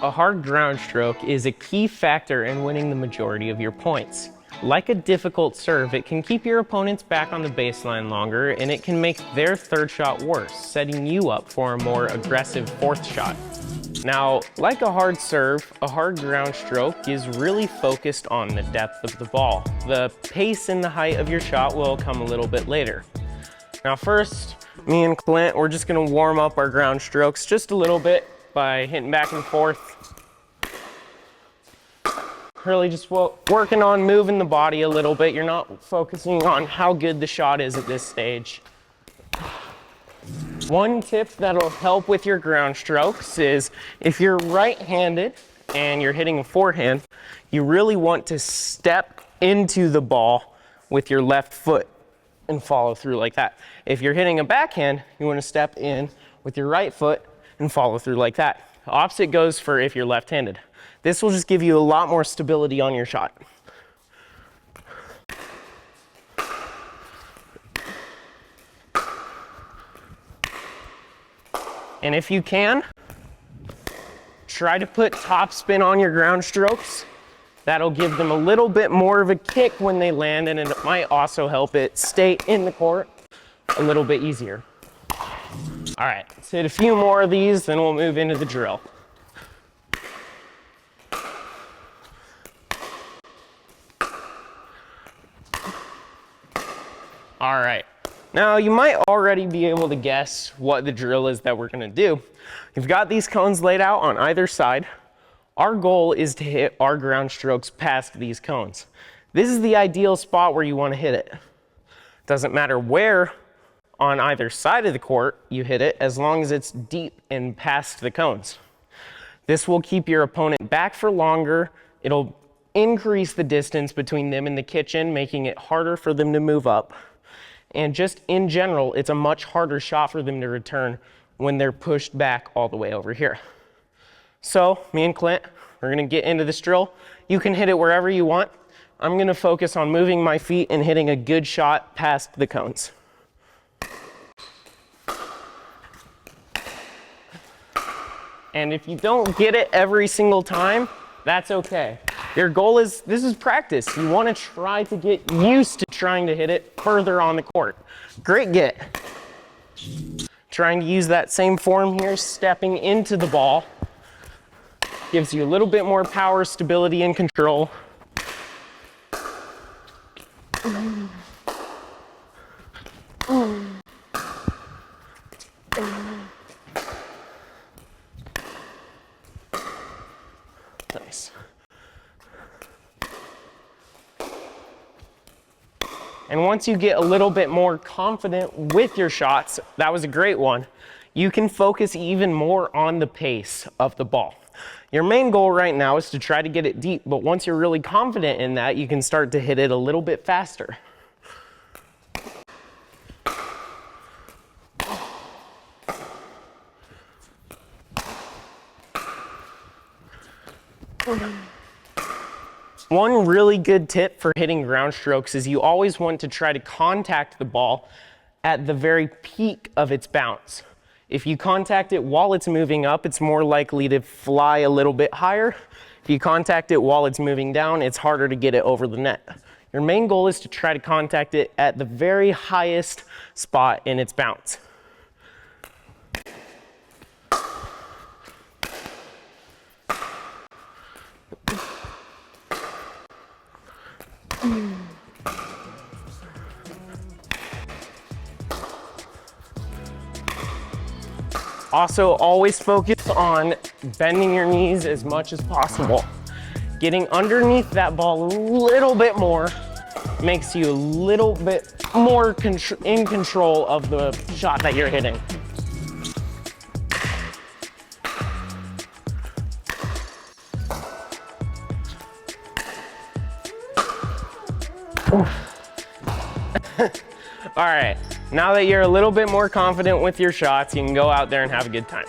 A hard ground stroke is a key factor in winning the majority of your points. Like a difficult serve, it can keep your opponents back on the baseline longer, and it can make their third shot worse, setting you up for a more aggressive fourth shot. Now, like a hard serve, a hard ground stroke is really focused on the depth of the ball. The pace and the height of your shot will come a little bit later. Now first, me and Clint, we're just gonna warm up our ground strokes just a little bit by hitting back and forth. Really just working on moving the body a little bit. You're not focusing on how good the shot is at this stage. One tip that'll help with your ground strokes is if you're right-handed and you're hitting a forehand, you really want to step into the ball with your left foot and follow through like that. If you're hitting a backhand, you want to step in with your right foot and follow through like that. The opposite goes for if you're left-handed. This will just give you a lot more stability on your shot. And if you can, try to put top spin on your ground strokes. That'll give them a little bit more of a kick when they land, and it might also help it stay in the court a little bit easier. All right, let's hit a few more of these, then we'll move into the drill. All right. Now, you might already be able to guess what the drill is that we're gonna do. We've got these cones laid out on either side. Our goal is to hit our ground strokes past these cones. This is the ideal spot where you wanna hit it. Doesn't matter where on either side of the court you hit it, as long as it's deep and past the cones. This will keep your opponent back for longer. It'll increase the distance between them and the kitchen, making it harder for them to move up. And just in general, it's a much harder shot for them to return when they're pushed back all the way over here. So, me and Clint, we're gonna get into this drill. You can hit it wherever you want. I'm gonna focus on moving my feet and hitting a good shot past the cones. And if you don't get it every single time, that's okay. Your goal is, this is practice. You want to try to get used to trying to hit it further on the court. Great get. Trying to use that same form here, stepping into the ball. Gives you a little bit more power, stability, and control. Nice. And once you get a little bit more confident with your shots, that was a great one, you can focus even more on the pace of the ball. Your main goal right now is to try to get it deep, but once you're really confident in that, you can start to hit it a little bit faster. One really good tip for hitting ground strokes is you always want to try to contact the ball at the very peak of its bounce. If you contact it while it's moving up, it's more likely to fly a little bit higher. If you contact it while it's moving down, it's harder to get it over the net. Your main goal is to try to contact it at the very highest spot in its bounce. Also, always focus on bending your knees as much as possible. Getting underneath that ball a little bit more makes you a little bit more in control of the shot that you're hitting. All right, now that you're a little bit more confident with your shots, you can go out there and have a good time.